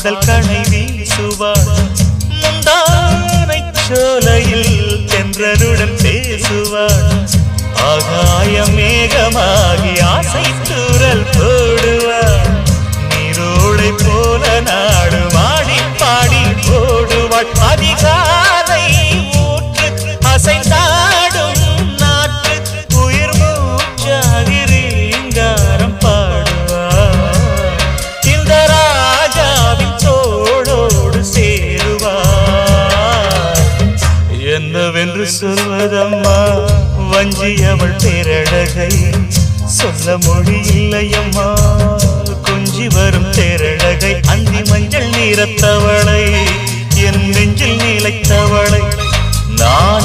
காதல் கணை வீசுவாள் முந்தானை சோலையில் தென்றருடன் பேசுவாள் ஆகாய மேகமாகி ஆசை தூரல் போடுவாள் நீரோடை போல நாடு வாடி பாடி போடுவாள் அதிகாலை ஊற்று அசைந்தாடும் நாற்று உயிர் மூச்சாகி ரீங்காரம் பாடுவாள் இந்த ராஜாவின் தோளோடு சேருவாள் என்னவென்று சொல்வதம்மா வஞ்சி அவள் பேரழகை சொல்ல மொழி இல்லையம்மா கொஞ்சி வரும் தேரழகை அந்தி மஞ்சள் நீரத்தவளை என் நெஞ்சில் நிலைத்தவளை